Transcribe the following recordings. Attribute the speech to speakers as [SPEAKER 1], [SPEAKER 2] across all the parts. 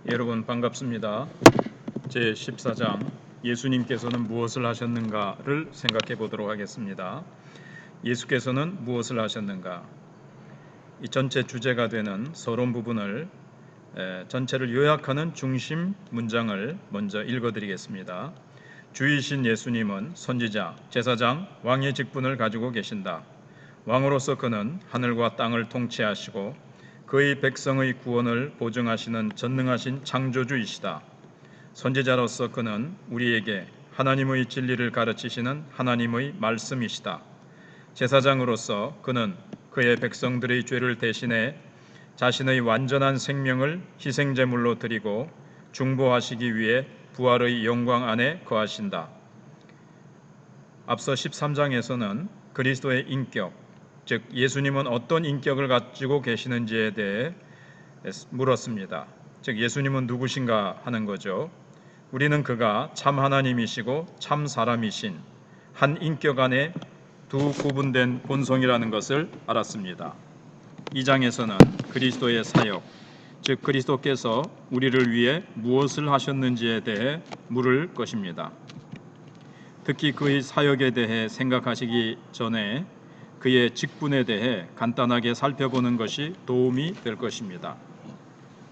[SPEAKER 1] 여러분 반갑습니다. 제14장 예수님께서는 무엇을 하셨는가를 생각해 보도록 하겠습니다. 예수께서는 무엇을 하셨는가? 이 전체 주제가 되는 서론 부분을 전체를 요약하는 중심 문장을 먼저 읽어드리겠습니다. 주이신 예수님은 선지자, 제사장, 왕의 직분을 가지고 계신다. 왕으로서 그는 하늘과 땅을 통치하시고 그의 백성의 구원을 보증하시는 전능하신 창조주이시다. 선지자로서 그는 우리에게 하나님의 진리를 가르치시는 하나님의 말씀이시다. 제사장으로서 그는 그의 백성들의 죄를 대신해 자신의 완전한 생명을 희생제물로 드리고 중보하시기 위해 부활의 영광 안에 거하신다. 앞서 13장에서는 그리스도의 인격, 즉 예수님은 어떤 인격을 가지고 계시는지에 대해 물었습니다. 즉 예수님은 누구신가 하는 거죠. 우리는 그가 참 하나님이시고 참 사람이신 한 인격 안에 두 구분된 본성이라는 것을 알았습니다. 2장에서는 그리스도의 사역, 즉 그리스도께서 우리를 위해 무엇을 하셨는지에 대해 물을 것입니다. 특히 그의 사역에 대해 생각하시기 전에 그의 직분에 대해 간단하게 살펴보는 것이 도움이 될 것입니다.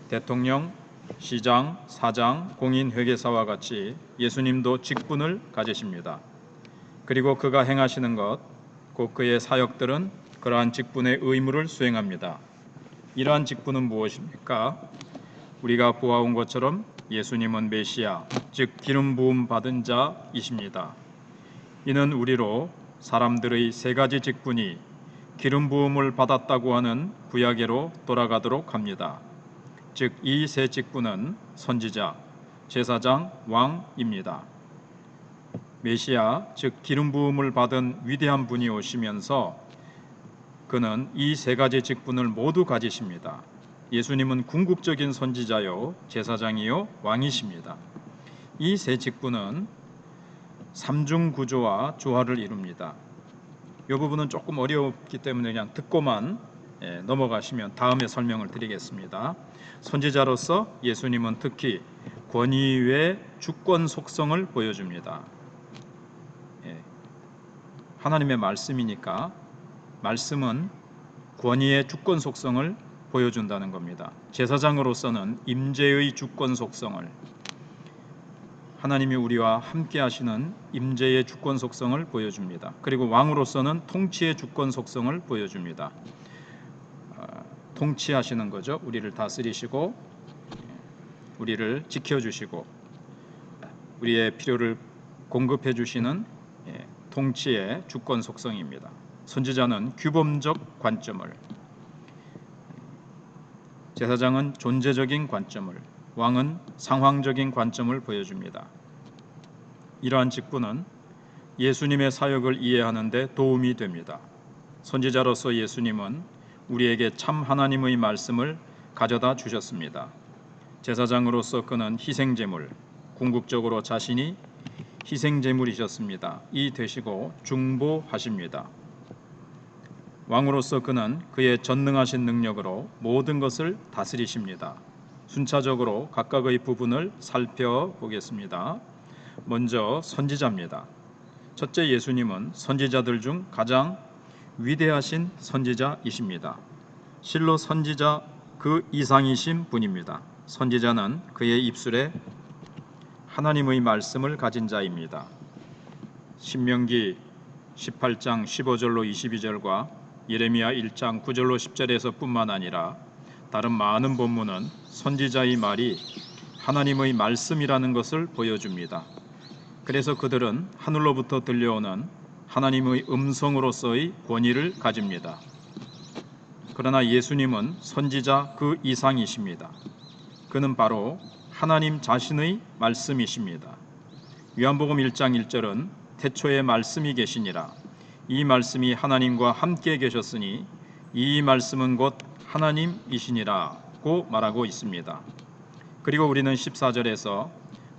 [SPEAKER 1] 대통령, 시장, 사장, 공인 회계사와 같이 예수님도 직분을 가지십니다. 그리고 그가 행하시는 것, 곧 그의 사역들은 그러한 직분의 의무를 수행합니다. 이러한 직분은 무엇입니까? 우리가 보아온 것처럼 예수님은 메시아, 즉 기름 부음 받은 자이십니다. 이는 우리로 사람들의 세 가지 직분이 기름 부음을 받았다고 하는 구약계로 돌아가도록 합니다. 즉 이 세 직분은 선지자, 제사장, 왕입니다. 메시아, 즉 기름 부음을 받은 위대한 분이 오시면서 그는 이 세 가지 직분을 모두 가지십니다. 예수님은 궁극적인 선지자요, 제사장이요, 왕이십니다. 이 세 직분은 삼중 구조와 조화를 이룹니다. 이 부분은 조금 어렵기 때문에 그냥 듣고만 넘어가시면 다음에 설명을 드리겠습니다. 선지자로서 예수님은 특히 권위의 주권 속성을 보여줍니다. 하나님의 말씀이니까 말씀은 권위의 주권 속성을 보여준다는 겁니다. 제사장으로서는 임재의 주권 속성을, 하나님이 우리와 함께 하시는 임재의 주권 속성을 보여줍니다. 그리고 왕으로서는 통치의 주권 속성을 보여줍니다. 통치하시는 거죠. 우리를 다스리시고 우리를 지켜주시고 우리의 필요를 공급해 주시는 통치의 주권 속성입니다. 선지자는 규범적 관점을, 제사장은 존재적인 관점을, 왕은 상황적인 관점을 보여줍니다. 이러한 직분은 예수님의 사역을 이해하는 데 도움이 됩니다. 선지자로서 예수님은 우리에게 참 하나님의 말씀을 가져다 주셨습니다. 제사장으로서 그는 희생제물, 궁극적으로 자신이 희생제물이셨습니다. 이 되시고 중보하십니다. 왕으로서 그는 그의 전능하신 능력으로 모든 것을 다스리십니다. 순차적으로 각각의 부분을 살펴보겠습니다. 먼저 선지자입니다. 첫째, 예수님은 선지자들 중 가장 위대하신 선지자이십니다. 실로 선지자 그 이상이신 분입니다. 선지자는 그의 입술에 하나님의 말씀을 가진 자입니다. 신명기 18장 15절로 22절과 예레미야 1장 9절로 10절에서 뿐만 아니라 다른 많은 본문은 선지자의 말이 하나님의 말씀이라는 것을 보여줍니다. 그래서 그들은 하늘로부터 들려오는 하나님의 음성으로서의 권위를 가집니다. 그러나 예수님은 선지자 그 이상이십니다. 그는 바로 하나님 자신의 말씀이십니다. 요한복음 1장 1절은 태초에 말씀이 계시니라. 이 말씀이 하나님과 함께 계셨으니 이 말씀은 곧 하나님이시니라고 말하고 있습니다. 그리고 우리는 14절에서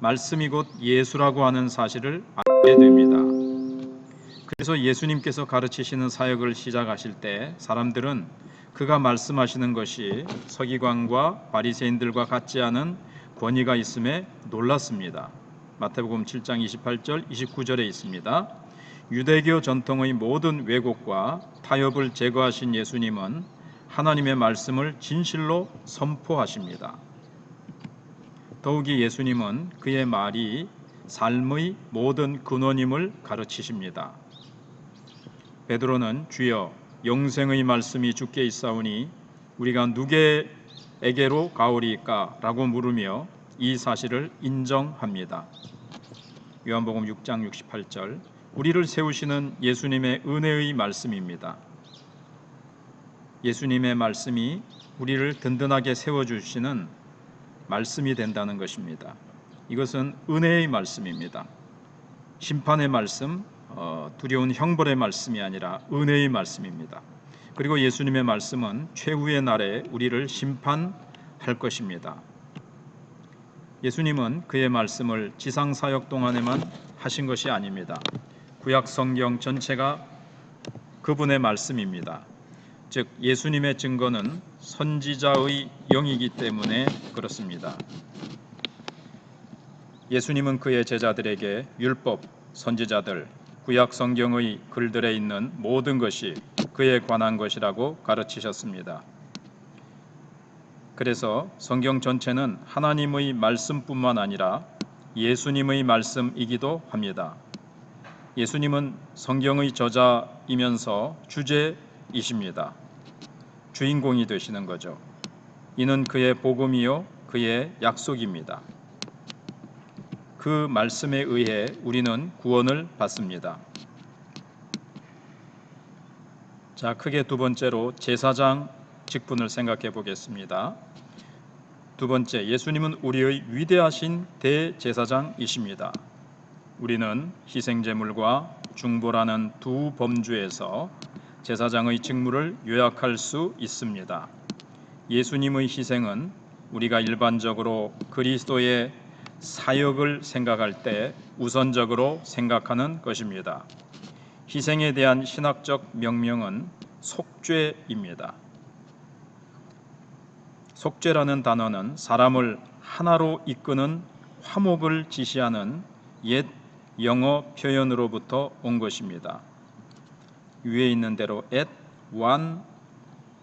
[SPEAKER 1] 말씀이 곧 예수라고 하는 사실을 알게 됩니다. 그래서 예수님께서 가르치시는 사역을 시작하실 때 사람들은 그가 말씀하시는 것이 서기관과 바리새인들과 같지 않은 권위가 있음에 놀랐습니다. 마태복음 7장 28절 29절에 있습니다. 유대교 전통의 모든 왜곡과 타협을 제거하신 예수님은 하나님의 말씀을 진실로 선포하십니다. 더욱이 예수님은 그의 말이 삶의 모든 근원임을 가르치십니다. 베드로는 주여 영생의 말씀이 주께 있사오니 우리가 누구에게로 가오리까? 라고 물으며 이 사실을 인정합니다. 요한복음 6장 68절 우리를 세우시는 예수님의 은혜의 말씀입니다. 예수님의 말씀이 우리를 든든하게 세워주시는 말씀이 된다는 것입니다. 이것은 은혜의 말씀입니다. 심판의 말씀, 두려운 형벌의 말씀이 아니라 은혜의 말씀입니다. 그리고 예수님의 말씀은 최후의 날에 우리를 심판할 것입니다. 예수님은 그의 말씀을 지상사역 동안에만 하신 것이 아닙니다. 구약 성경 전체가 그분의 말씀입니다. 즉 예수님의 증거는 선지자의 영이기 때문에 그렇습니다. 예수님은 그의 제자들에게 율법, 선지자들, 구약 성경의 글들에 있는 모든 것이 그에 관한 것이라고 가르치셨습니다. 그래서 성경 전체는 하나님의 말씀뿐만 아니라 예수님의 말씀이기도 합니다. 예수님은 성경의 저자이면서 주제이십니다. 주인공이 되시는 거죠. 이는 그의 복음이요 그의 약속입니다. 그 말씀에 의해 우리는 구원을 받습니다. 자, 크게 두 번째로 제사장 직분을 생각해 보겠습니다. 두 번째, 예수님은 우리의 위대하신 대제사장이십니다. 우리는 희생제물과 중보라는 두 범주에서 제사장의 직무를 요약할 수 있습니다. 예수님의 희생은 우리가 일반적으로 그리스도의 사역을 생각할 때 우선적으로 생각하는 것입니다. 희생에 대한 신학적 명명은 속죄입니다. 속죄라는 단어는 사람을 하나로 이끄는 화목을 지시하는 옛 영어 표현으로부터 온 것입니다. 위에 있는 대로 at one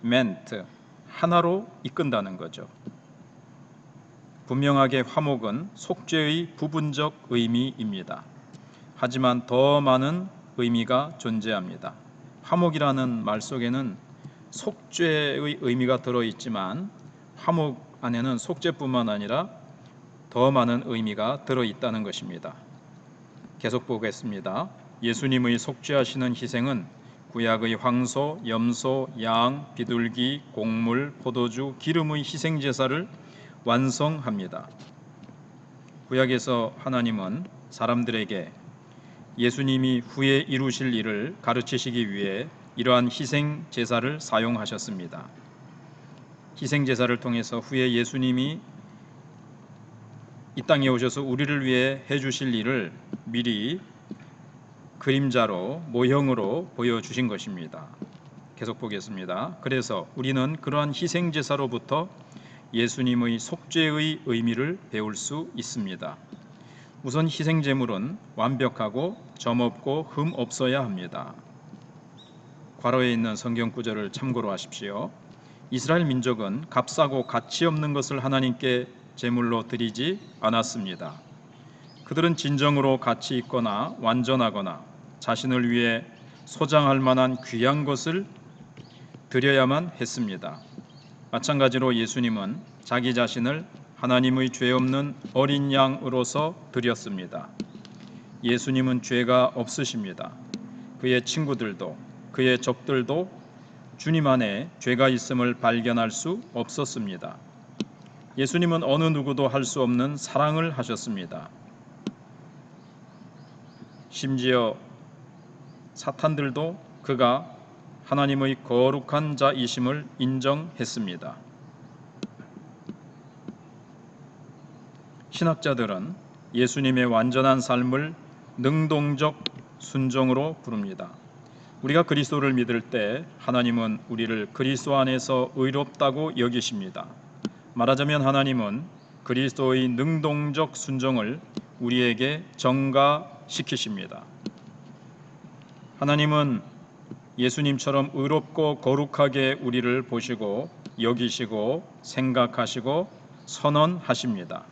[SPEAKER 1] meant 하나로 이끈다는 거죠. 분명하게 화목은 속죄의 부분적 의미입니다. 하지만 더 많은 의미가 존재합니다. 화목이라는 말 속에는 속죄의 의미가 들어있지만 화목 안에는 속죄뿐만 아니라 더 많은 의미가 들어있다는 것입니다. 계속 보겠습니다. 예수님의 속죄하시는 희생은 구약의 황소, 염소, 양, 비둘기, 곡물, 포도주, 기름의 희생제사를 완성합니다. 구약에서 하나님은 사람들에게 예수님이 후에 이루실 일을 가르치시기 위해 이러한 희생제사를 사용하셨습니다. 희생제사를 통해서 후에 예수님이 이 땅에 오셔서 우리를 위해 해주실 일을 미리 그림자로 모형으로 보여주신 것입니다. 계속 보겠습니다. 그래서 우리는 그러한 희생제사로부터 예수님의 속죄의 의미를 배울 수 있습니다. 우선 희생제물은 완벽하고 점없고 흠 없어야 합니다. 괄호에 있는 성경 구절을 참고로 하십시오. 이스라엘 민족은 값싸고 가치 없는 것을 하나님께 제물로 드리지 않았습니다. 그들은 진정으로 가치 있거나 완전하거나 자신을 위해 소장할 만한 귀한 것을 드려야만 했습니다. 마찬가지로 예수님은 자기 자신을 하나님의 죄 없는 어린 양으로서 드렸습니다. 예수님은 죄가 없으십니다. 그의 친구들도 그의 적들도 주님 안에 죄가 있음을 발견할 수 없었습니다. 예수님은 어느 누구도 할 수 없는 사랑을 하셨습니다. 심지어 사탄들도 그가 하나님의 거룩한 자이심을 인정했습니다. 신학자들은 예수님의 완전한 삶을 능동적 순종으로 부릅니다. 우리가 그리스도를 믿을 때 하나님은 우리를 그리스도 안에서 의롭다고 여기십니다. 말하자면 하나님은 그리스도의 능동적 순종을 우리에게 전가시키십니다. 하나님은 예수님처럼 의롭고 거룩하게 우리를 보시고 여기시고 생각하시고 선언하십니다.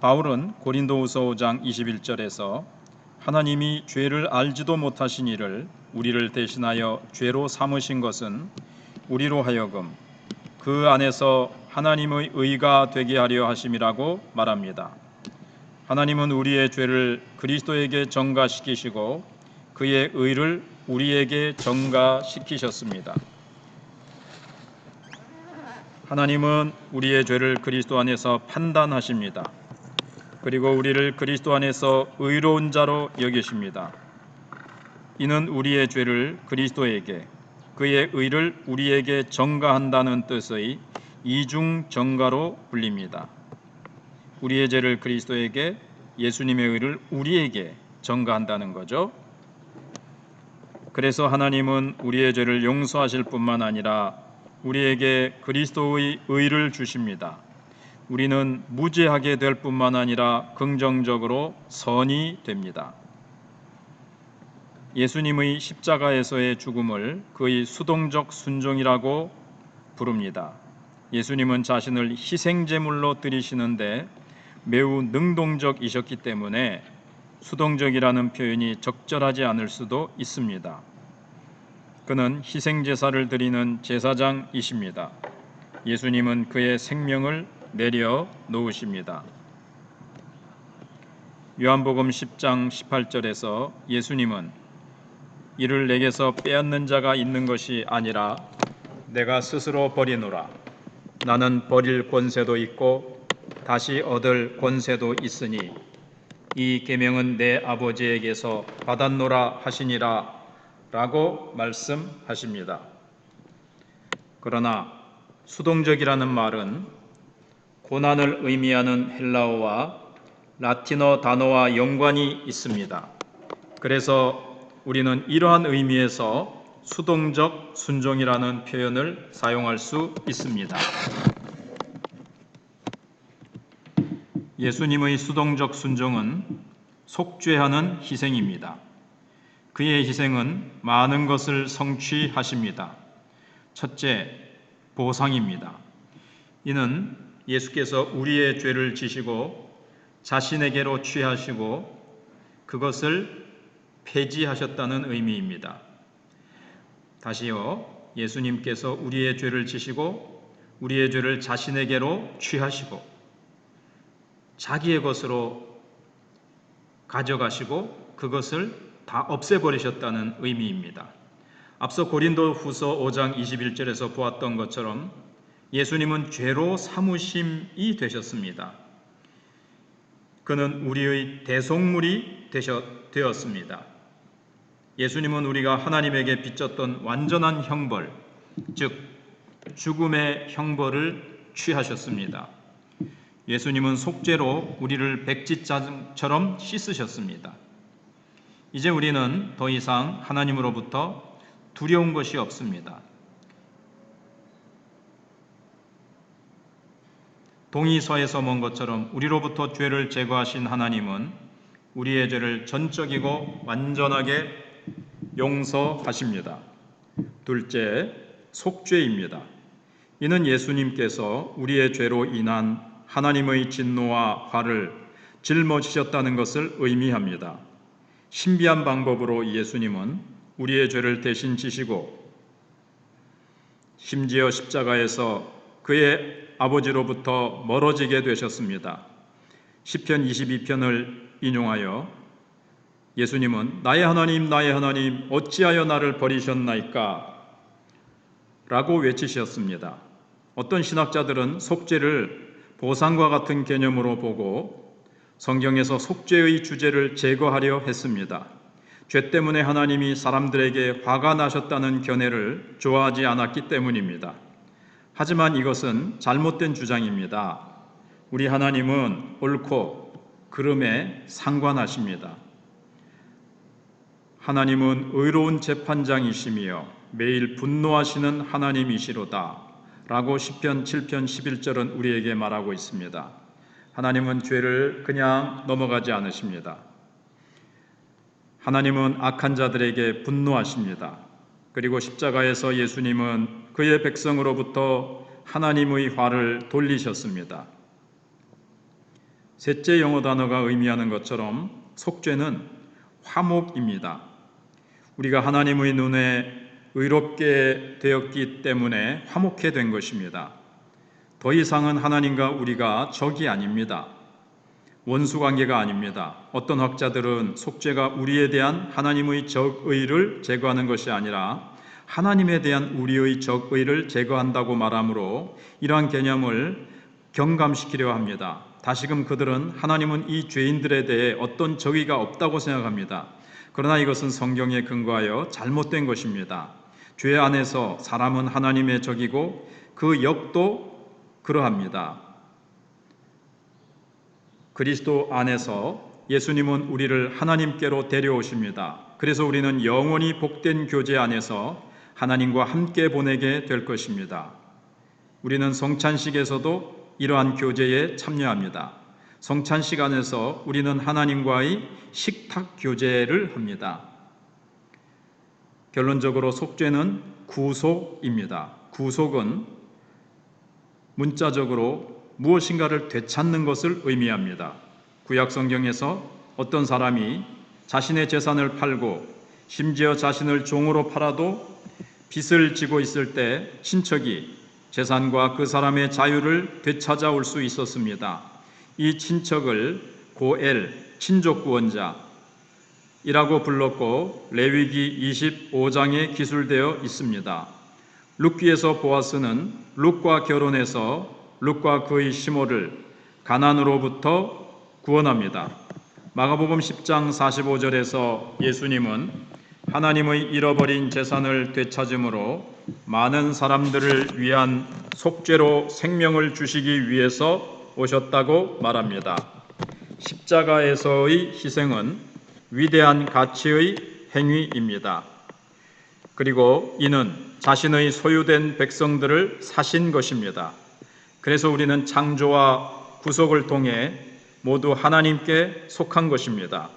[SPEAKER 1] 바울은 고린도후서 5장 21절에서 하나님이 죄를 알지도 못하신 이를 우리를 대신하여 죄로 삼으신 것은 우리로 하여금 그 안에서 하나님의 의가 되게 하려 하심이라고 말합니다. 하나님은 우리의 죄를 그리스도에게 전가시키시고 그의 의를 우리에게 전가시키셨습니다. 하나님은 우리의 죄를 그리스도 안에서 판단하십니다. 그리고 우리를 그리스도 안에서 의로운 자로 여기십니다. 이는 우리의 죄를 그리스도에게, 그의 의를 우리에게 전가한다는 뜻의 이중 전가로 불립니다. 우리의 죄를 그리스도에게, 예수님의 의를 우리에게 전가한다는 거죠. 그래서 하나님은 우리의 죄를 용서하실 뿐만 아니라 우리에게 그리스도의 의를 주십니다. 우리는 무죄하게 될 뿐만 아니라 긍정적으로 선이 됩니다. 예수님의 십자가에서의 죽음을 그의 수동적 순종이라고 부릅니다. 예수님은 자신을 희생제물로 드리시는데 매우 능동적이셨기 때문에 수동적이라는 표현이 적절하지 않을 수도 있습니다. 그는 희생제사를 드리는 제사장이십니다. 예수님은 그의 생명을 내려 놓으십니다. 요한복음 10장 18절에서 예수님은 이를 내게서 빼앗는 자가 있는 것이 아니라 내가 스스로 버리노라. 나는 버릴 권세도 있고 다시 얻을 권세도 있으니 이 계명은 내 아버지에게서 받았노라 하시니라 라고 말씀하십니다. 그러나 수동적이라는 말은 고난을 의미하는 헬라어와 라틴어 단어와 연관이 있습니다. 그래서 우리는 이러한 의미에서 수동적 순종이라는 표현을 사용할 수 있습니다. 예수님의 수동적 순종은 속죄하는 희생입니다. 그의 희생은 많은 것을 성취하십니다. 첫째, 보상입니다. 이는 예수께서 우리의 죄를 지시고 자신에게로 취하시고 그것을 폐지하셨다는 의미입니다. 다시요, 예수님께서 우리의 죄를 지시고 우리의 죄를 자신에게로 취하시고 자기의 것으로 가져가시고 그것을 다 없애버리셨다는 의미입니다. 앞서 고린도후서 5장 21절에서 보았던 것처럼 예수님은 죄로 삼으심이 되셨습니다. 그는 우리의 대속물이 되었습니다. 예수님은 우리가 하나님에게 빚졌던 완전한 형벌, 즉 죽음의 형벌을 취하셨습니다. 예수님은 속죄로 우리를 백지장처럼 씻으셨습니다. 이제 우리는 더 이상 하나님으로부터 두려운 것이 없습니다. 동이서에서 본 것처럼 우리로부터 죄를 제거하신 하나님은 우리의 죄를 전적이고 완전하게 용서하십니다. 둘째, 속죄입니다. 이는 예수님께서 우리의 죄로 인한 하나님의 진노와 화를 짊어지셨다는 것을 의미합니다. 신비한 방법으로 예수님은 우리의 죄를 대신 지시고 심지어 십자가에서 그의 아버지로부터 멀어지게 되셨습니다. 시편 22편을 인용하여 예수님은 나의 하나님 나의 하나님 어찌하여 나를 버리셨나이까 라고 외치셨습니다. 어떤 신학자들은 속죄를 보상과 같은 개념으로 보고 성경에서 속죄의 주제를 제거하려 했습니다. 죄 때문에 하나님이 사람들에게 화가 나셨다는 견해를 좋아하지 않았기 때문입니다. 하지만 이것은 잘못된 주장입니다. 우리 하나님은 옳고 그름에 상관하십니다. 하나님은 의로운 재판장이시며 매일 분노하시는 하나님이시로다 라고 시편 7편 11절은 우리에게 말하고 있습니다. 하나님은 죄를 그냥 넘어가지 않으십니다. 하나님은 악한 자들에게 분노하십니다. 그리고 십자가에서 예수님은 그의 백성으로부터 하나님의 화를 돌리셨습니다. 셋째 영어 단어가 의미하는 것처럼 속죄는 화목입니다. 우리가 하나님의 눈에 의롭게 되었기 때문에 화목해 된 것입니다. 더 이상은 하나님과 우리가 적이 아닙니다. 원수 관계가 아닙니다. 어떤 학자들은 속죄가 우리에 대한 하나님의 적의를 제거하는 것이 아니라 하나님에 대한 우리의 적의를 제거한다고 말하므로 이러한 개념을 경감시키려 합니다. 다시금 그들은 하나님은 이 죄인들에 대해 어떤 적의가 없다고 생각합니다. 그러나 이것은 성경에 근거하여 잘못된 것입니다. 죄 안에서 사람은 하나님의 적이고 그 역도 그러합니다. 그리스도 안에서 예수님은 우리를 하나님께로 데려오십니다. 그래서 우리는 영원히 복된 교제 안에서 하나님과 함께 보내게 될 것입니다. 우리는 성찬식에서도 이러한 교제에 참여합니다. 성찬식 안에서 우리는 하나님과의 식탁 교제를 합니다. 결론적으로 속죄는 구속입니다. 구속은 문자적으로 무엇인가를 되찾는 것을 의미합니다. 구약 성경에서 어떤 사람이 자신의 재산을 팔고 심지어 자신을 종으로 팔아도 빚을 지고 있을 때 친척이 재산과 그 사람의 자유를 되찾아올 수 있었습니다. 이 친척을 고엘, 친족 구원자이라고 불렀고 레위기 25장에 기술되어 있습니다. 룻기에서 보아스는 룻과 결혼해서 룻과 그의 시모를 가나안으로부터 구원합니다. 마가복음 10장 45절에서 예수님은 하나님의 잃어버린 재산을 되찾음으로 많은 사람들을 위한 속죄로 생명을 주시기 위해서 오셨다고 말합니다. 십자가에서의 희생은 위대한 가치의 행위입니다. 그리고 이는 자신의 소유된 백성들을 사신 것입니다. 그래서 우리는 창조와 구속을 통해 모두 하나님께 속한 것입니다.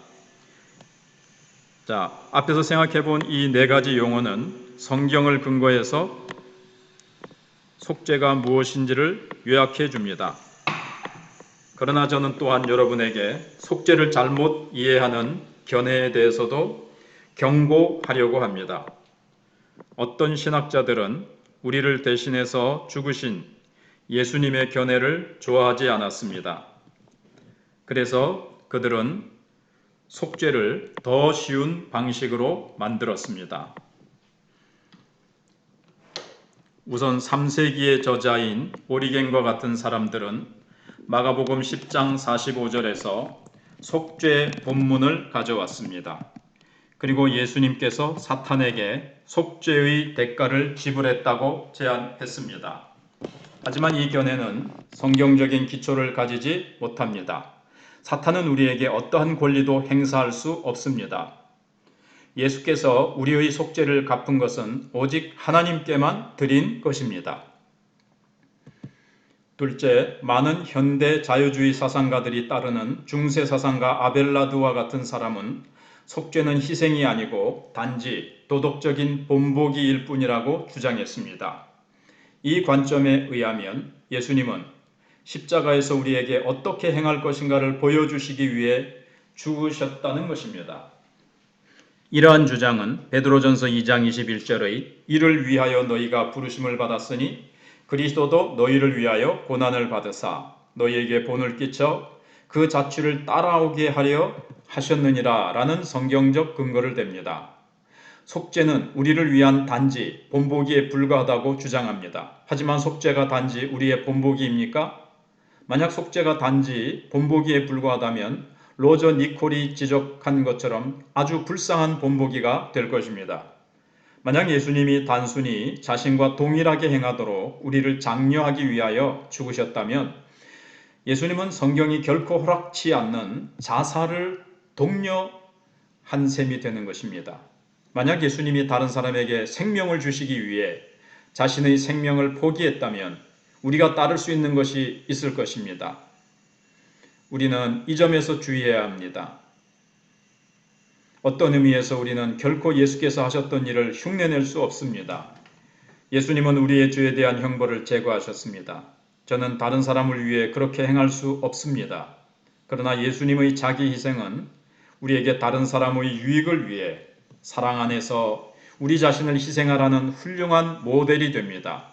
[SPEAKER 1] 자, 앞에서 생각해 본 이 네 가지 용어는 성경을 근거해서 속죄가 무엇인지를 요약해 줍니다. 그러나 저는 또한 여러분에게 속죄를 잘못 이해하는 견해에 대해서도 경고하려고 합니다. 어떤 신학자들은 우리를 대신해서 죽으신 예수님의 견해를 좋아하지 않았습니다. 그래서 그들은 속죄를 더 쉬운 방식으로 만들었습니다. 우선 3세기의 저자인 오리겐과 같은 사람들은 마가복음 10장 45절에서 속죄 본문을 가져왔습니다. 그리고 예수님께서 사탄에게 속죄의 대가를 지불했다고 제안했습니다. 하지만 이 견해는 성경적인 기초를 가지지 못합니다. 사탄은 우리에게 어떠한 권리도 행사할 수 없습니다. 예수께서 우리의 속죄를 갚은 것은 오직 하나님께만 드린 것입니다. 둘째, 많은 현대 자유주의 사상가들이 따르는 중세 사상가 아벨라드와 같은 사람은 속죄는 희생이 아니고 단지 도덕적인 본보기일 뿐이라고 주장했습니다. 이 관점에 의하면 예수님은 십자가에서 우리에게 어떻게 행할 것인가를 보여주시기 위해 죽으셨다는 것입니다. 이러한 주장은 베드로전서 2장 21절의 이를 위하여 너희가 부르심을 받았으니 그리스도도 너희를 위하여 고난을 받으사 너희에게 본을 끼쳐 그 자취를 따라오게 하려 하셨느니라 라는 성경적 근거를 댑니다. 속죄는 우리를 위한 단지 본보기에 불과하다고 주장합니다. 하지만 속죄가 단지 우리의 본보기입니까? 만약 속죄가 단지 본보기에 불과하다면 로저 니콜이 지적한 것처럼 아주 불쌍한 본보기가 될 것입니다. 만약 예수님이 단순히 자신과 동일하게 행하도록 우리를 장려하기 위하여 죽으셨다면 예수님은 성경이 결코 허락치 않는 자살을 독려한 셈이 되는 것입니다. 만약 예수님이 다른 사람에게 생명을 주시기 위해 자신의 생명을 포기했다면 우리가 따를 수 있는 것이 있을 것입니다. 우리는 이 점에서 주의해야 합니다. 어떤 의미에서 우리는 결코 예수께서 하셨던 일을 흉내낼 수 없습니다. 예수님은 우리의 죄에 대한 형벌을 제거하셨습니다. 저는 다른 사람을 위해 그렇게 행할 수 없습니다. 그러나 예수님의 자기 희생은 우리에게 다른 사람의 유익을 위해 사랑 안에서 우리 자신을 희생하라는 훌륭한 모델이 됩니다.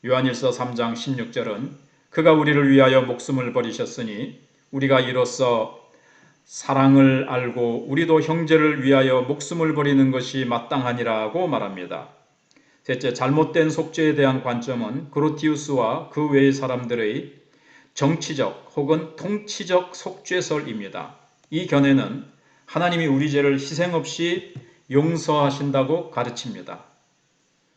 [SPEAKER 1] 요한일서 3장 16절은 그가 우리를 위하여 목숨을 버리셨으니 우리가 이로써 사랑을 알고 우리도 형제를 위하여 목숨을 버리는 것이 마땅하니라고 말합니다. 셋째, 잘못된 속죄에 대한 관점은 그로티우스와 그 외의 사람들의 정치적 혹은 통치적 속죄설입니다. 이 견해는 하나님이 우리 죄를 희생 없이 용서하신다고 가르칩니다.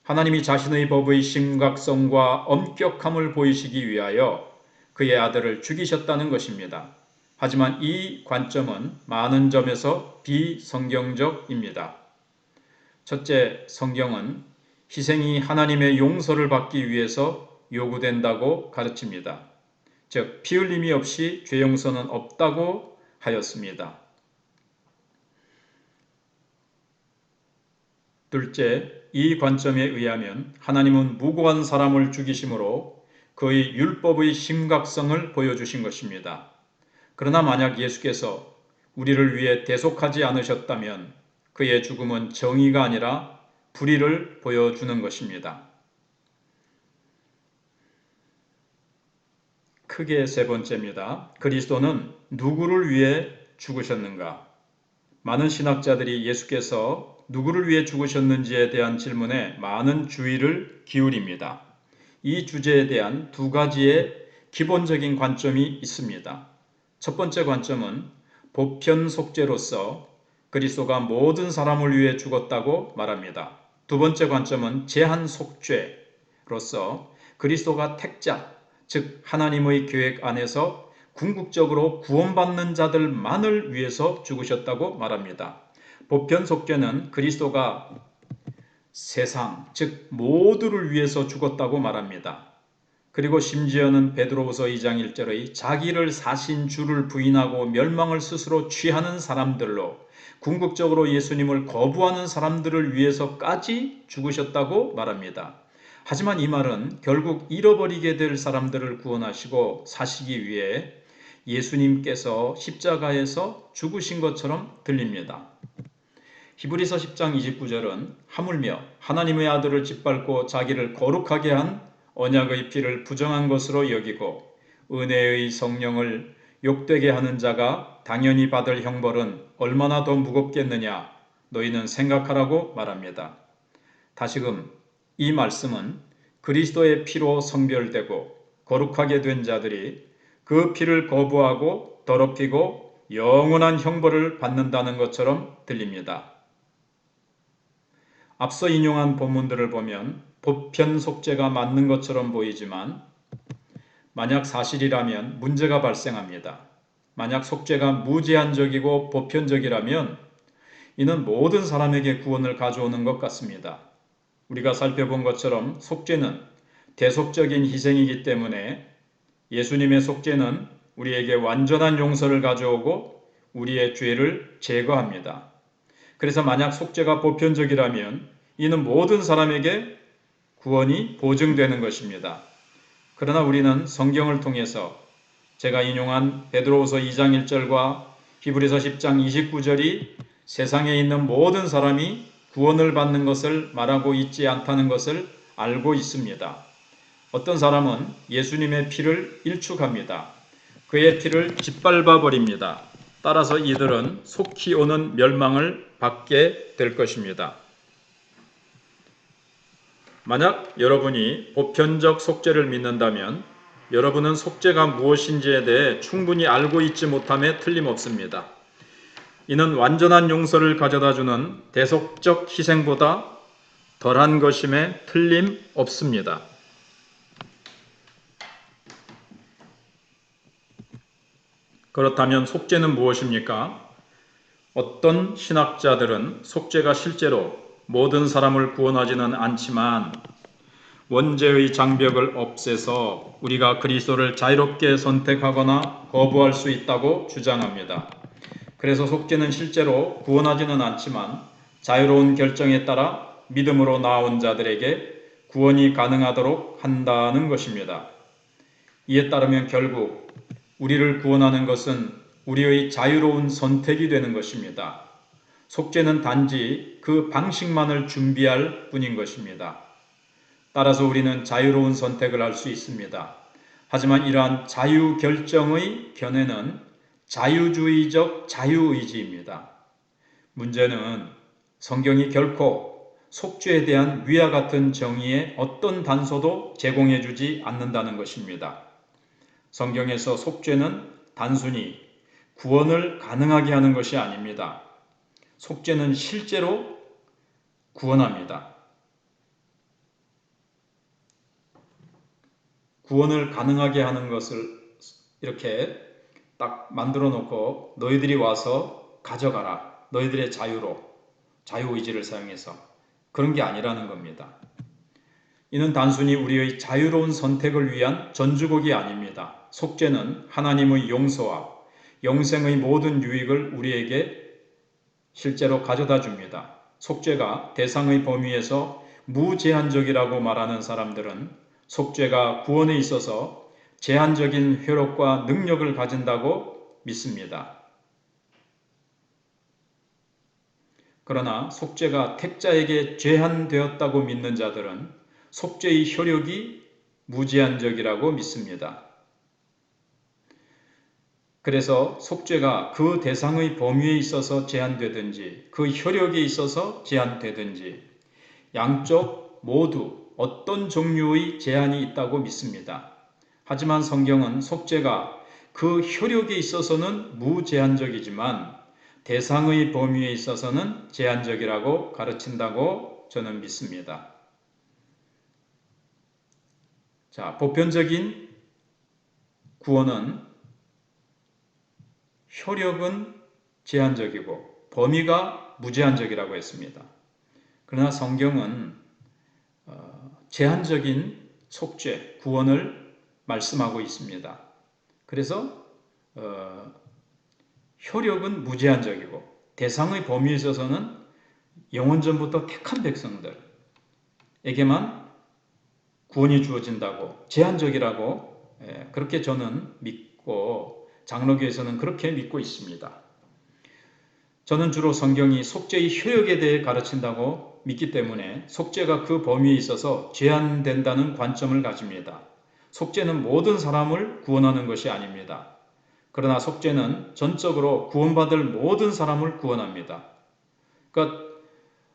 [SPEAKER 1] 하나님이 자신의 법의 심각성과 엄격함을 보이시기 위하여 그의 아들을 죽이셨다는 것입니다. 하지만 이 관점은 많은 점에서 비성경적입니다. 첫째, 성경은 희생이 하나님의 용서를 받기 위해서 요구된다고 가르칩니다. 즉, 피 흘림이 없이 죄 용서는 없다고 하였습니다. 둘째, 이 관점에 의하면 하나님은 무고한 사람을 죽이심으로 그의 율법의 심각성을 보여주신 것입니다. 그러나 만약 예수께서 우리를 위해 대속하지 않으셨다면 그의 죽음은 정의가 아니라 불의를 보여주는 것입니다. 크게 세 번째입니다. 그리스도는 누구를 위해 죽으셨는가? 많은 신학자들이 예수께서 누구를 위해 죽으셨는지에 대한 질문에 많은 주의를 기울입니다. 이 주제에 대한 두 가지의 기본적인 관점이 있습니다. 첫 번째 관점은 보편 속죄로서 그리스도가 모든 사람을 위해 죽었다고 말합니다. 두 번째 관점은 제한 속죄로서 그리스도가 택자, 즉 하나님의 계획 안에서 궁극적으로 구원받는 자들만을 위해서 죽으셨다고 말합니다. 보편 속죄는 그리스도가 세상, 즉 모두를 위해서 죽었다고 말합니다. 그리고 심지어는 베드로후서 2장 1절의 자기를 사신 주를 부인하고 멸망을 스스로 취하는 사람들로 궁극적으로 예수님을 거부하는 사람들을 위해서까지 죽으셨다고 말합니다. 하지만 이 말은 결국 잃어버리게 될 사람들을 구원하시고 사시기 위해 예수님께서 십자가에서 죽으신 것처럼 들립니다. 히브리서 10장 29절은 하물며 하나님의 아들을 짓밟고 자기를 거룩하게 한 언약의 피를 부정한 것으로 여기고 은혜의 성령을 욕되게 하는 자가 당연히 받을 형벌은 얼마나 더 무겁겠느냐 너희는 생각하라고 말합니다. 다시금 이 말씀은 그리스도의 피로 성별되고 거룩하게 된 자들이 그 피를 거부하고 더럽히고 영원한 형벌을 받는다는 것처럼 들립니다. 앞서 인용한 본문들을 보면 보편 속죄가 맞는 것처럼 보이지만 만약 사실이라면 문제가 발생합니다. 만약 속죄가 무제한적이고 보편적이라면 이는 모든 사람에게 구원을 가져오는 것 같습니다. 우리가 살펴본 것처럼 속죄는 대속적인 희생이기 때문에 예수님의 속죄는 우리에게 완전한 용서를 가져오고 우리의 죄를 제거합니다. 그래서 만약 속죄가 보편적이라면 이는 모든 사람에게 구원이 보증되는 것입니다. 그러나 우리는 성경을 통해서 제가 인용한 베드로후서 2장 1절과 히브리서 10장 29절이 세상에 있는 모든 사람이 구원을 받는 것을 말하고 있지 않다는 것을 알고 있습니다. 어떤 사람은 예수님의 피를 일축합니다. 그의 피를 짓밟아 버립니다. 따라서 이들은 속히 오는 멸망을 받게 될 것입니다. 만약 여러분이 보편적 속죄를 믿는다면 여러분은 속죄가 무엇인지에 대해 충분히 알고 있지 못함에 틀림없습니다. 이는 완전한 용서를 가져다주는 대속적 희생보다 덜한 것임에 틀림없습니다. 그렇다면 속죄는 무엇입니까? 어떤 신학자들은 속죄가 실제로 모든 사람을 구원하지는 않지만 원죄의 장벽을 없애서 우리가 그리스도를 자유롭게 선택하거나 거부할 수 있다고 주장합니다. 그래서 속죄는 실제로 구원하지는 않지만 자유로운 결정에 따라 믿음으로 나온 자들에게 구원이 가능하도록 한다는 것입니다. 이에 따르면 결국 우리를 구원하는 것은 우리의 자유로운 선택이 되는 것입니다. 속죄는 단지 그 방식만을 준비할 뿐인 것입니다. 따라서 우리는 자유로운 선택을 할 수 있습니다. 하지만 이러한 자유 결정의 견해는 자유주의적 자유의지입니다. 문제는 성경이 결코 속죄에 대한 위와 같은 정의의 어떤 단서도 제공해 주지 않는다는 것입니다. 성경에서 속죄는 단순히 구원을 가능하게 하는 것이 아닙니다. 속죄는 실제로 구원합니다. 구원을 가능하게 하는 것을 이렇게 딱 만들어 놓고 너희들이 와서 가져가라. 너희들의 자유의지를 사용해서 그런 게 아니라는 겁니다. 이는 단순히 우리의 자유로운 선택을 위한 전주곡이 아닙니다. 속죄는 하나님의 용서와 영생의 모든 유익을 우리에게 실제로 가져다 줍니다. 속죄가 대상의 범위에서 무제한적이라고 말하는 사람들은 속죄가 구원에 있어서 제한적인 효력과 능력을 가진다고 믿습니다. 그러나 속죄가 택자에게 제한되었다고 믿는 자들은 속죄의 효력이 무제한적이라고 믿습니다. 그래서 속죄가 그 대상의 범위에 있어서 제한되든지 그 효력에 있어서 제한되든지 양쪽 모두 어떤 종류의 제한이 있다고 믿습니다. 하지만 성경은 속죄가 그 효력에 있어서는 무제한적이지만 대상의 범위에 있어서는 제한적이라고 가르친다고 저는 믿습니다. 자, 보편적인 구원은 효력은 제한적이고 범위가 무제한적이라고 했습니다. 그러나 성경은 제한적인 속죄, 구원을 말씀하고 있습니다. 그래서 효력은 무제한적이고 대상의 범위에 있어서는 영원전부터 택한 백성들에게만 구원이 주어진다고 제한적이라고 그렇게 저는 믿고 장로교에서는 그렇게 믿고 있습니다. 저는 주로 성경이 속죄의 효력에 대해 가르친다고 믿기 때문에 속죄가 그 범위에 있어서 제한된다는 관점을 가집니다. 속죄는 모든 사람을 구원하는 것이 아닙니다. 그러나 속죄는 전적으로 구원받을 모든 사람을 구원합니다. 그러니까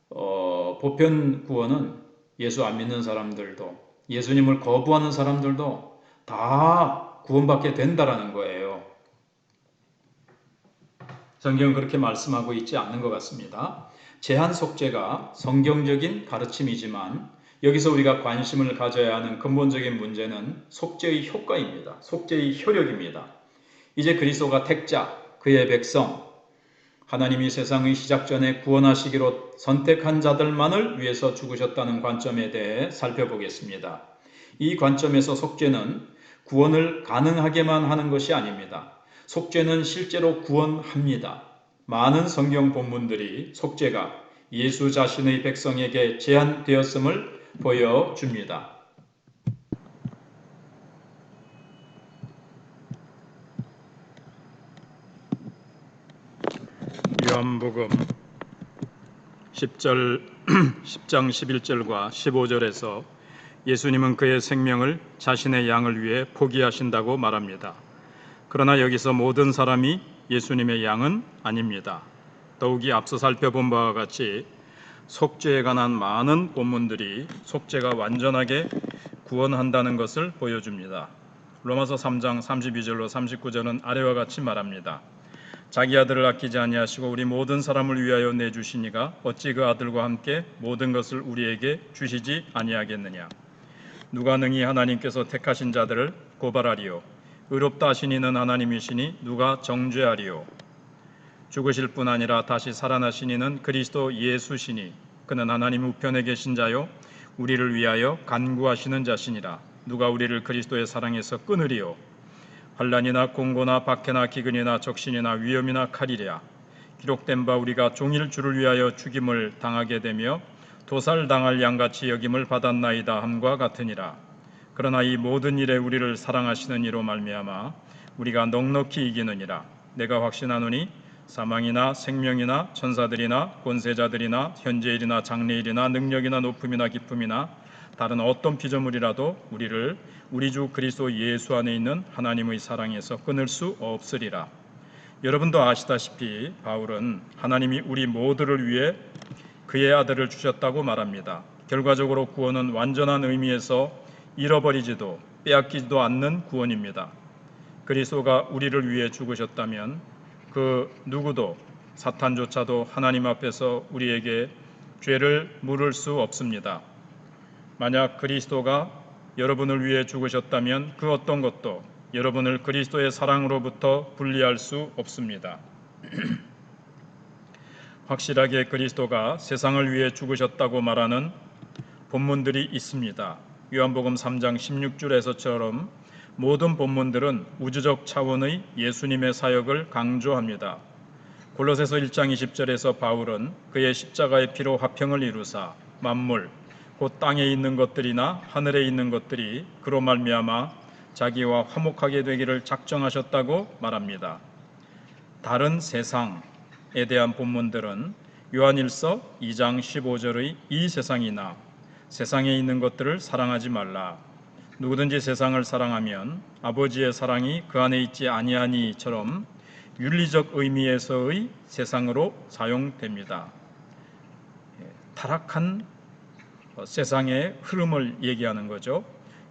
[SPEAKER 1] 보편 구원은 예수 안 믿는 사람들도 예수님을 거부하는 사람들도 다 구원받게 된다라는 거예요. 성경은 그렇게 말씀하고 있지 않는 것 같습니다. 제한 속죄가 성경적인 가르침이지만 여기서 우리가 관심을 가져야 하는 근본적인 문제는 속죄의 효과입니다. 속죄의 효력입니다. 이제 그리스도가 택자, 그의 백성, 하나님이 세상의 시작 전에 구원하시기로 선택한 자들만을 위해서 죽으셨다는 관점에 대해 살펴보겠습니다. 이 관점에서 속죄는 구원을 가능하게만 하는 것이 아닙니다. 속죄는 실제로 구원합니다. 많은 성경 본문들이 속죄가 예수 자신의 백성에게 제한되었음을 보여줍니다. 요한복음 10장 11절과 15절에서 예수님은 그의 생명을 자신의 양을 위해 포기하신다고 말합니다. 그러나 여기서 모든 사람이 예수님의 양은 아닙니다. 더욱이 앞서 살펴본 바와 같이 속죄에 관한 많은 본문들이 속죄가 완전하게 구원한다는 것을 보여줍니다. 로마서 3장 32절로 39절은 아래와 같이 말합니다. 자기 아들을 아끼지 아니하시고 우리 모든 사람을 위하여 내주시니가 어찌 그 아들과 함께 모든 것을 우리에게 주시지 아니하겠느냐. 누가 능히 하나님께서 택하신 자들을 고발하리요. 의롭다 하신 이는 하나님이시니 누가 정죄하리요. 죽으실 뿐 아니라 다시 살아나신 이는 그리스도 예수시니 그는 하나님 우편에 계신 자요 우리를 위하여 간구하시는 자시니라. 누가 우리를 그리스도의 사랑에서 끊으리요? 환난이나 공고나 박해나 기근이나 적신이나 위험이나 칼이랴. 기록된 바 우리가 종일 주를 위하여 죽임을 당하게 되며 도살당할 양같이 여김을 받았나이다 함과 같으니라. 그러나 이 모든 일에 우리를 사랑하시는 이로 말미암아 우리가 넉넉히 이기느니라. 내가 확신하노니 사망이나 생명이나 천사들이나 권세자들이나 현재일이나 장래일이나 능력이나 높음이나 기쁨이나 다른 어떤 피조물이라도 우리를 우리 주 그리스도 예수 안에 있는 하나님의 사랑에서 끊을 수 없으리라. 여러분도 아시다시피 바울은 하나님이 우리 모두를 위해 그의 아들을 주셨다고 말합니다. 결과적으로 구원은 완전한 의미에서 잃어버리지도 빼앗기지도 않는 구원입니다. 그리스도가 우리를 위해 죽으셨다면 그 누구도 사탄조차도 하나님 앞에서 우리에게 죄를 물을 수 없습니다. 만약 그리스도가 여러분을 위해 죽으셨다면 그 어떤 것도 여러분을 그리스도의 사랑으로부터 분리할 수 없습니다. 확실하게 그리스도가 세상을 위해 죽으셨다고 말하는 본문들이 있습니다. 요한복음 3장 16절에서처럼 모든 본문들은 우주적 차원의 예수님의 사역을 강조합니다. 골로새서 1장 20절에서 바울은 그의 십자가의 피로 화평을 이루사 만물 곧 땅에 있는 것들이나 하늘에 있는 것들이 그로 말미암아 자기와 화목하게 되기를 작정하셨다고 말합니다. 다른 세상에 대한 본문들은 요한일서 2장 15절의 이 세상이나 세상에 있는 것들을 사랑하지 말라. 누구든지 세상을 사랑하면 아버지의 사랑이 그 안에 있지 아니하니처럼 윤리적 의미에서의 세상으로 사용됩니다. 타락한 세상의 흐름을 얘기하는 거죠.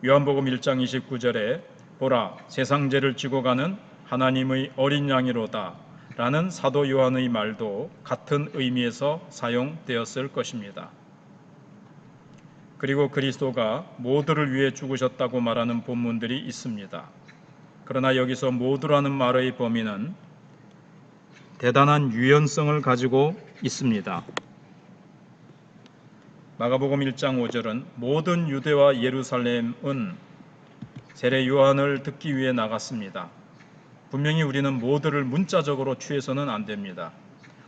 [SPEAKER 1] 요한복음 1장 29절에 보라 세상 죄를 지고 가는 하나님의 어린 양이로다 라는 사도 요한의 말도 같은 의미에서 사용되었을 것입니다. 그리고 그리스도가 모두를 위해 죽으셨다고 말하는 본문들이 있습니다. 그러나 여기서 모두라는 말의 범위는 대단한 유연성을 가지고 있습니다. 마가복음 1장 5절은 모든 유대와 예루살렘은 세례 요한을 듣기 위해 나갔습니다. 분명히 우리는 모두를 문자적으로 취해서는 안 됩니다.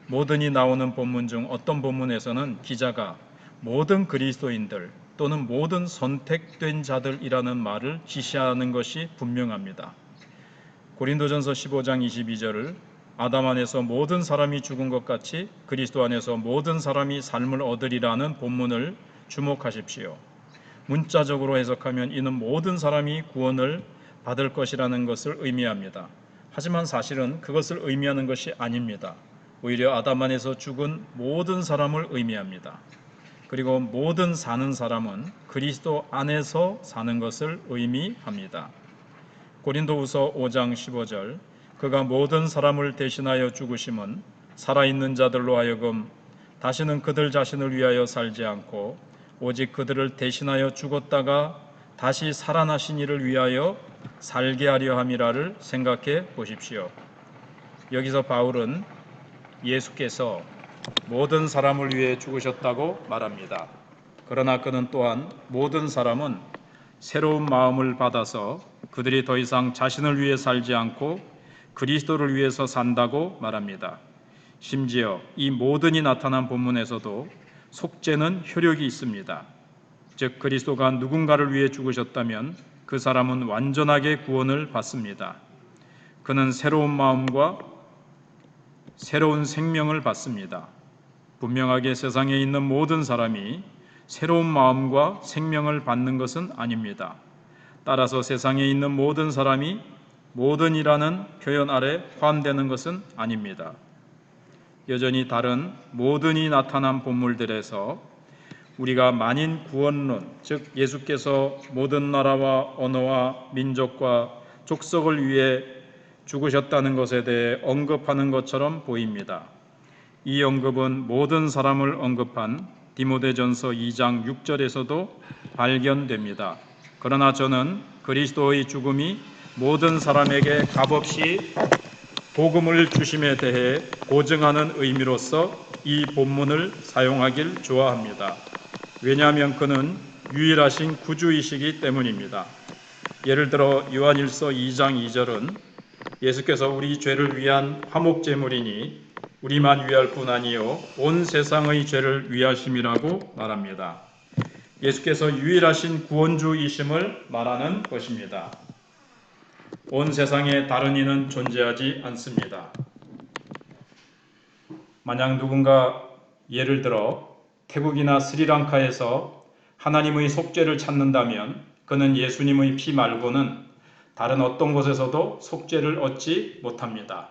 [SPEAKER 1] 모든이 나오는 본문 중 어떤 본문에서는 기자가 모든 그리스도인들 또는 모든 선택된 자들이라는 말을 지시하는 것이 분명합니다. 고린도전서 15장 22절을 아담 안에서 모든 사람이 죽은 것 같이 그리스도 안에서 모든 사람이 삶을 얻으리라는 본문을 주목하십시오. 문자적으로 해석하면 이는 모든 사람이 구원을 받을 것이라는 것을 의미합니다. 하지만 사실은 그것을 의미하는 것이 아닙니다. 오히려 아담 안에서 죽은 모든 사람을 의미합니다. 그리고 모든 사는 사람은 그리스도 안에서 사는 것을 의미합니다. 고린도후서 5장 15절 그가 모든 사람을 대신하여 죽으심은 살아있는 자들로 하여금 다시는 그들 자신을 위하여 살지 않고 오직 그들을 대신하여 죽었다가 다시 살아나신 이를 위하여 살게 하려 함이라를 생각해 보십시오. 여기서 바울은 예수께서 모든 사람을 위해 죽으셨다고 말합니다. 그러나 그는 또한 모든 사람은 새로운 마음을 받아서 그들이 더 이상 자신을 위해 살지 않고 그리스도를 위해서 산다고 말합니다. 심지어 이 모든이 나타난 본문에서도 속죄는 효력이 있습니다. 즉 그리스도가 누군가를 위해 죽으셨다면 그 사람은 완전하게 구원을 받습니다. 그는 새로운 마음과 새로운 생명을 받습니다. 분명하게 세상에 있는 모든 사람이 새로운 마음과 생명을 받는 것은 아닙니다. 따라서 세상에 있는 모든 사람이 모든이라는 표현 아래 포함되는 것은 아닙니다. 여전히 다른 모든이 나타난 본문들에서 우리가 만인 구원론, 즉 예수께서 모든 나라와 언어와 민족과 족속을 위해 죽으셨다는 것에 대해 언급하는 것처럼 보입니다. 이 언급은 모든 사람을 언급한 디모데전서 2장 6절에서도 발견됩니다. 그러나 저는 그리스도의 죽음이 모든 사람에게 값없이 복음을 주심에 대해 보증하는 의미로서 이 본문을 사용하길 좋아합니다. 왜냐하면 그는 유일하신 구주이시기 때문입니다. 예를 들어 요한일서 2장 2절은 예수께서 우리 죄를 위한 화목제물이니 우리만 위할 뿐 아니요 온 세상의 죄를 위하심이라고 말합니다. 예수께서 유일하신 구원주이심을 말하는 것입니다. 온 세상에 다른 이는 존재하지 않습니다. 만약 누군가 예를 들어 태국이나 스리랑카에서 하나님의 속죄를 찾는다면 그는 예수님의 피 말고는 다른 어떤 곳에서도 속죄를 얻지 못합니다.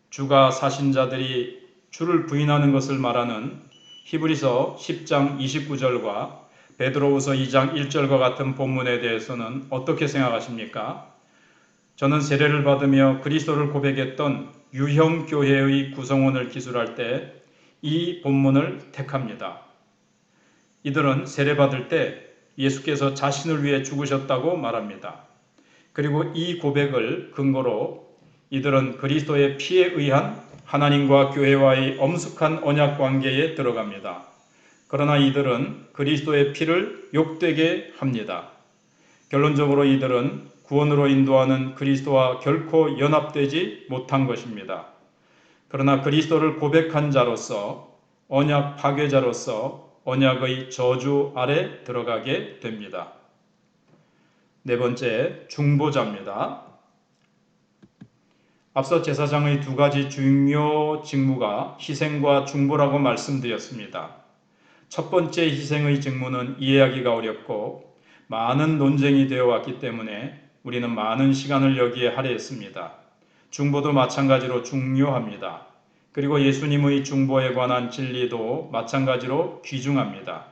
[SPEAKER 1] 주가 사신 자들이 주를 부인하는 것을 말하는 히브리서 10장 29절과 베드로후서 2장 1절과 같은 본문에 대해서는 어떻게 생각하십니까? 저는 세례를 받으며 그리스도를 고백했던 유형교회의 구성원을 기술할 때 이 본문을 택합니다. 이들은 세례받을 때 예수께서 자신을 위해 죽으셨다고 말합니다. 그리고 이 고백을 근거로 이들은 그리스도의 피에 의한 하나님과 교회와의 엄숙한 언약 관계에 들어갑니다. 그러나 이들은 그리스도의 피를 욕되게 합니다. 결론적으로 이들은 구원으로 인도하는 그리스도와 결코 연합되지 못한 것입니다. 그러나 그리스도를 고백한 자로서 언약 파괴자로서 언약의 저주 아래 들어가게 됩니다. 네 번째, 중보자입니다. 앞서 제사장의 두 가지 중요 직무가 희생과 중보라고 말씀드렸습니다. 첫 번째 희생의 직무는 이해하기가 어렵고 많은 논쟁이 되어 왔기 때문에 우리는 많은 시간을 여기에 할애했습니다. 중보도 마찬가지로 중요합니다. 그리고 예수님의 중보에 관한 진리도 마찬가지로 귀중합니다.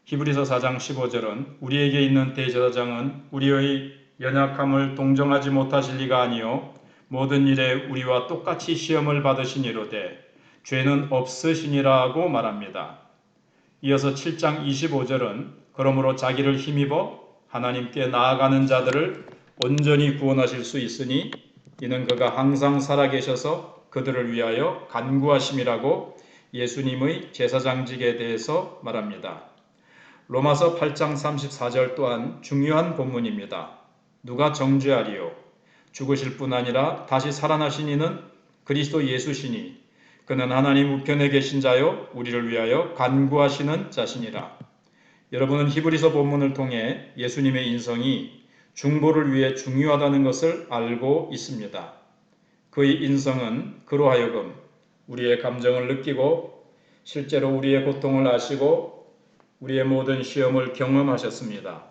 [SPEAKER 1] 히브리서 4장 15절은 우리에게 있는 대제사장은 우리의 연약함을 동정하지 못하실 리가 아니요 모든 일에 우리와 똑같이 시험을 받으시니로되 죄는 없으시니라고 말합니다. 이어서 7장 25절은 그러므로 자기를 힘입어 하나님께 나아가는 자들을 온전히 구원하실 수 있으니 이는 그가 항상 살아계셔서 그들을 위하여 간구하심이라고 예수님의 제사장직에 대해서 말합니다. 로마서 8장 34절 또한 중요한 본문입니다. 누가 정죄하리요? 죽으실 뿐 아니라 다시 살아나신 이는 그리스도 예수시니 그는 하나님 우편에 계신 자요 우리를 위하여 간구하시는 자시니라. 여러분은 히브리서 본문을 통해 예수님의 인성이 중보를 위해 중요하다는 것을 알고 있습니다. 그의 인성은 그로 하여금 우리의 감정을 느끼고 실제로 우리의 고통을 아시고 우리의 모든 시험을 경험하셨습니다.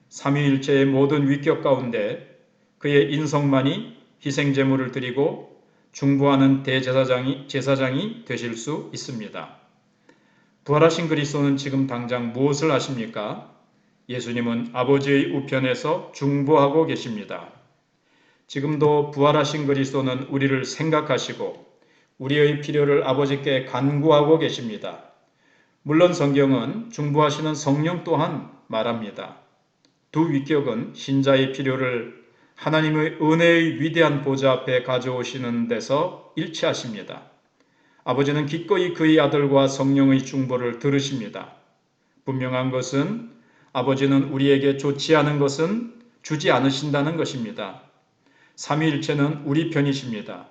[SPEAKER 1] 삼위일체의 모든 위격 가운데 그의 인성만이 희생제물을 드리고 중보하는 제사장이 되실 수 있습니다. 부활하신 그리스도는 지금 당장 무엇을 하십니까? 예수님은 아버지의 우편에서 중보하고 계십니다. 지금도 부활하신 그리스도는 우리를 생각하시고 우리의 필요를 아버지께 간구하고 계십니다. 물론 성경은 중보하시는 성령 또한 말합니다. 두 위격은 신자의 필요를 하나님의 은혜의 위대한 보좌 앞에 가져오시는 데서 일치하십니다. 아버지는 기꺼이 그의 아들과 성령의 중보를 들으십니다. 분명한 것은 아버지는 우리에게 좋지 않은 것은 주지 않으신다는 것입니다. 삼위일체는 우리 편이십니다.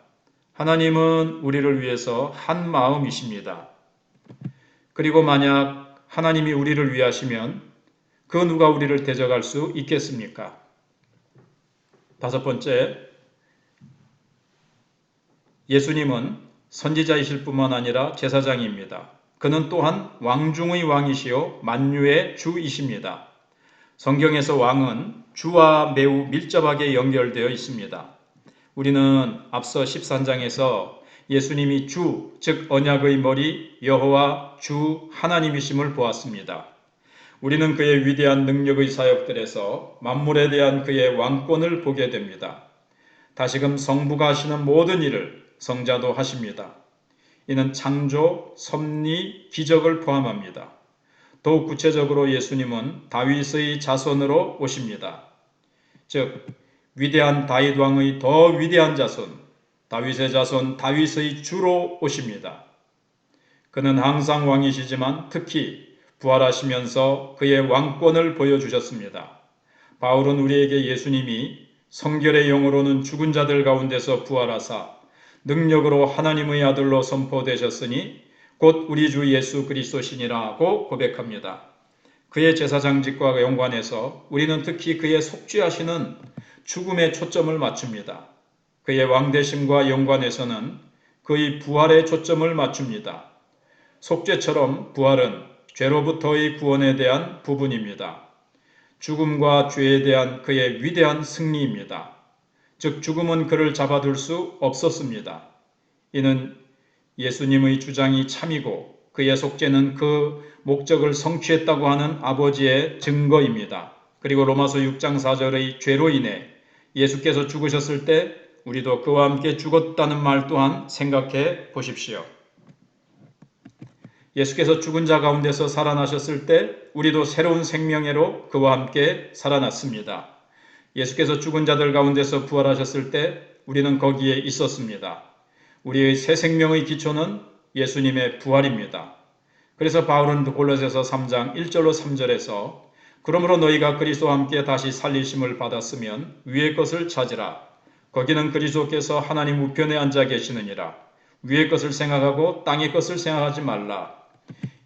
[SPEAKER 1] 하나님은 우리를 위해서 한 마음이십니다. 그리고 만약 하나님이 우리를 위하시면 그 누가 우리를 대적할 수 있겠습니까? 다섯 번째, 예수님은 선지자이실 뿐만 아니라 제사장입니다. 그는 또한 왕중의 왕이시요 만유의 주이십니다. 성경에서 왕은 주와 매우 밀접하게 연결되어 있습니다. 우리는 앞서 13장에서 예수님이 주, 즉 언약의 머리 여호와 주 하나님이심을 보았습니다. 우리는 그의 위대한 능력의 사역들에서 만물에 대한 그의 왕권을 보게 됩니다. 다시금 성부가 하시는 모든 일을 성자도 하십니다. 이는 창조, 섭리, 기적을 포함합니다. 더욱 구체적으로 예수님은 다윗의 자손으로 오십니다. 즉 위대한 다윗 왕의 더 위대한 자손, 다윗의 자손 다윗의 주로 오십니다. 그는 항상 왕이시지만 특히 부활하시면서 그의 왕권을 보여주셨습니다. 바울은 우리에게 예수님이 성결의 영으로는 죽은 자들 가운데서 부활하사 능력으로 하나님의 아들로 선포되셨으니 곧 우리 주 예수 그리스도시니라고 고백합니다. 그의 제사장직과 연관해서 우리는 특히 그의 속죄하시는 죽음에 초점을 맞춥니다. 그의 왕되심과 연관해서는 그의 부활에 초점을 맞춥니다. 속죄처럼 부활은 죄로부터의 구원에 대한 부분입니다. 죽음과 죄에 대한 그의 위대한 승리입니다. 즉 죽음은 그를 잡아둘 수 없었습니다. 이는 예수님의 주장이 참이고 그의 속죄는 그 목적을 성취했다고 하는 아버지의 증거입니다. 그리고 로마서 6장 4절의 죄로 인해 예수께서 죽으셨을 때 우리도 그와 함께 죽었다는 말 또한 생각해 보십시오. 예수께서 죽은 자 가운데서 살아나셨을 때 우리도 새로운 생명회로 그와 함께 살아났습니다. 예수께서 죽은 자들 가운데서 부활하셨을 때 우리는 거기에 있었습니다. 우리의 새 생명의 기초는 예수님의 부활입니다. 그래서 바울은 골로새서 3장 1절로 3절에서 그러므로 너희가 그리스도와 함께 다시 살리심을 받았으면 위의 것을 찾으라. 거기는 그리스도께서 하나님 우편에 앉아 계시느니라. 위의 것을 생각하고 땅의 것을 생각하지 말라.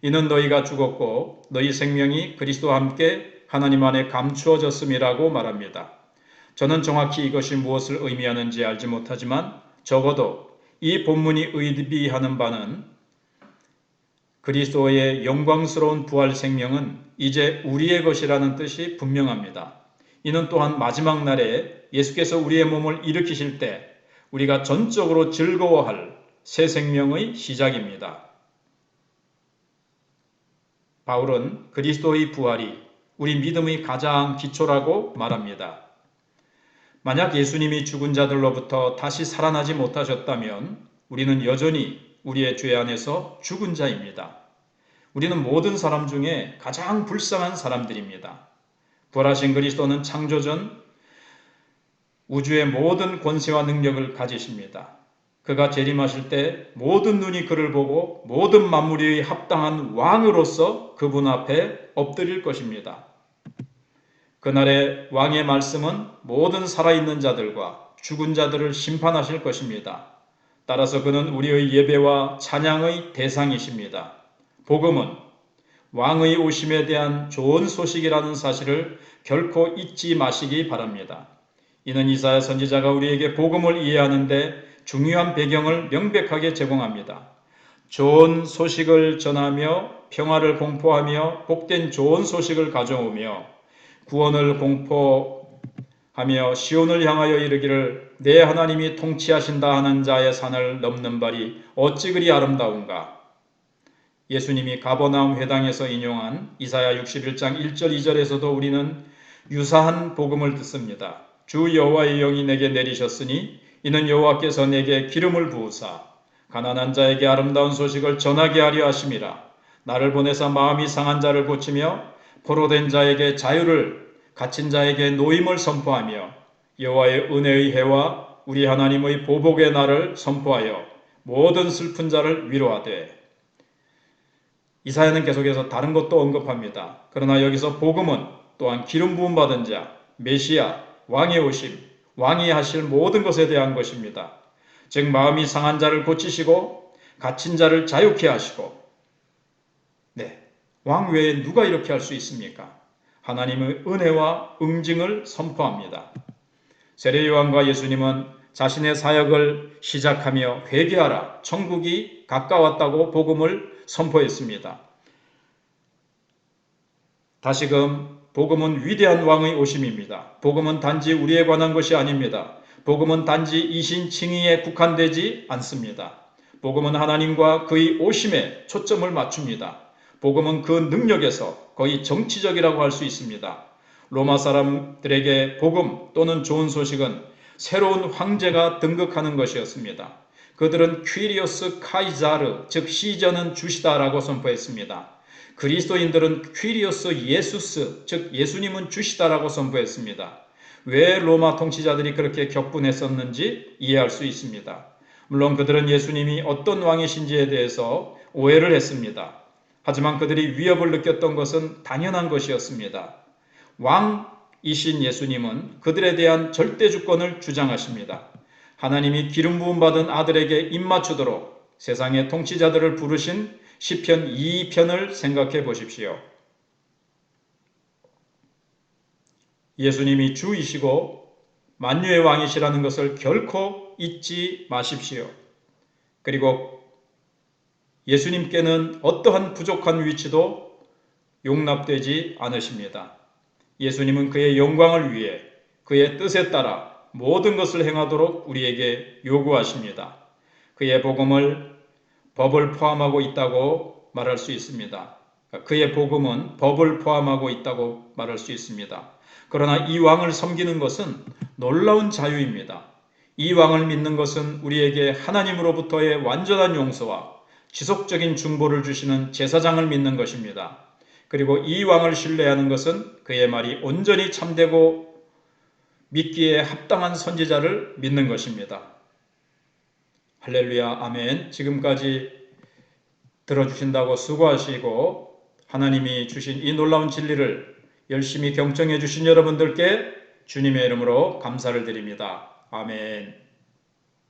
[SPEAKER 1] 이는 너희가 죽었고 너희 생명이 그리스도와 함께 하나님 안에 감추어졌음이라고 말합니다. 저는 정확히 이것이 무엇을 의미하는지 알지 못하지만 적어도 이 본문이 의미하는 바는 그리스도의 영광스러운 부활 생명은 이제 우리의 것이라는 뜻이 분명합니다. 이는 또한 마지막 날에 예수께서 우리의 몸을 일으키실 때 우리가 전적으로 즐거워할 새 생명의 시작입니다. 바울은 그리스도의 부활이 우리 믿음의 가장 기초라고 말합니다. 만약 예수님이 죽은 자들로부터 다시 살아나지 못하셨다면 우리는 여전히 우리의 죄 안에서 죽은 자입니다. 우리는 모든 사람 중에 가장 불쌍한 사람들입니다. 부활하신 그리스도는 창조전 우주의 모든 권세와 능력을 가지십니다. 그가 재림하실 때 모든 눈이 그를 보고 모든 만물이 합당한 왕으로서 그분 앞에 엎드릴 것입니다. 그날의 왕의 말씀은 모든 살아있는 자들과 죽은 자들을 심판하실 것입니다. 따라서 그는 우리의 예배와 찬양의 대상이십니다. 복음은 왕의 오심에 대한 좋은 소식이라는 사실을 결코 잊지 마시기 바랍니다. 이는 이사야 선지자가 우리에게 복음을 이해하는데 중요한 배경을 명백하게 제공합니다. 좋은 소식을 전하며 평화를 공포하며 복된 좋은 소식을 가져오며 구원을 공포하며 시온을 향하여 이르기를 내 하나님이 통치하신다 하는 자의 산을 넘는 발이 어찌 그리 아름다운가. 예수님이 가버나움 회당에서 인용한 이사야 61장 1절 2절에서도 우리는 유사한 복음을 듣습니다. 주 여호와의 영이 내게 내리셨으니 이는 여호와께서 내게 기름을 부으사 가난한 자에게 아름다운 소식을 전하게 하려 하심이라. 나를 보내사 마음이 상한 자를 고치며 포로된 자에게 자유를 갇힌 자에게 노임을 선포하며 여호와의 은혜의 해와 우리 하나님의 보복의 날을 선포하여 모든 슬픈 자를 위로하되. 이사야는 계속해서 다른 것도 언급합니다. 그러나 여기서 복음은 또한 기름 부음 받은 자, 메시아, 왕의 오심, 왕이 하실 모든 것에 대한 것입니다. 즉 마음이 상한 자를 고치시고 갇힌 자를 자유케 하시고. 왕 외에 누가 이렇게 할 수 있습니까? 하나님의 은혜와 응징을 선포합니다. 세례요한과 예수님은 자신의 사역을 시작하며 회개하라, 천국이 가까웠다고 복음을 선포했습니다. 다시금 복음은 위대한 왕의 오심입니다. 복음은 단지 우리에 관한 것이 아닙니다. 복음은 단지 이신칭의에 국한되지 않습니다. 복음은 하나님과 그의 오심에 초점을 맞춥니다. 복음은 그 능력에서 거의 정치적이라고 할 수 있습니다. 로마 사람들에게 복음 또는 좋은 소식은 새로운 황제가 등극하는 것이었습니다. 그들은 퀴리오스 카이자르, 즉 시저는 주시다라고 선포했습니다. 그리스도인들은 퀴리오스 예수스, 즉 예수님은 주시다라고 선포했습니다. 왜 로마 통치자들이 그렇게 격분했었는지 이해할 수 있습니다. 물론 그들은 예수님이 어떤 왕이신지에 대해서 오해를 했습니다. 하지만 그들이 위협을 느꼈던 것은 당연한 것이었습니다. 왕이신 예수님은 그들에 대한 절대 주권을 주장하십니다. 하나님이 기름 부음 받은 아들에게 입맞추도록 세상의 통치자들을 부르신 시편 2편을 생각해 보십시오. 예수님이 주이시고 만유의 왕이시라는 것을 결코 잊지 마십시오. 그리고 예수님께는 어떠한 부족한 위치도 용납되지 않으십니다. 예수님은 그의 영광을 위해 그의 뜻에 따라 모든 것을 행하도록 우리에게 요구하십니다. 그의 복음을 법을 포함하고 있다고 말할 수 있습니다. 그의 복음은 법을 포함하고 있다고 말할 수 있습니다. 그러나 이 왕을 섬기는 것은 놀라운 자유입니다. 이 왕을 믿는 것은 우리에게 하나님으로부터의 완전한 용서와 지속적인 중보를 주시는 제사장을 믿는 것입니다. 그리고 이 왕을 신뢰하는 것은 그의 말이 온전히 참되고 믿기에 합당한 선지자를 믿는 것입니다. 할렐루야, 아멘. 지금까지 들어주신다고 수고하시고 하나님이 주신 이 놀라운 진리를 열심히 경청해 주신 여러분들께 주님의 이름으로 감사를 드립니다. 아멘.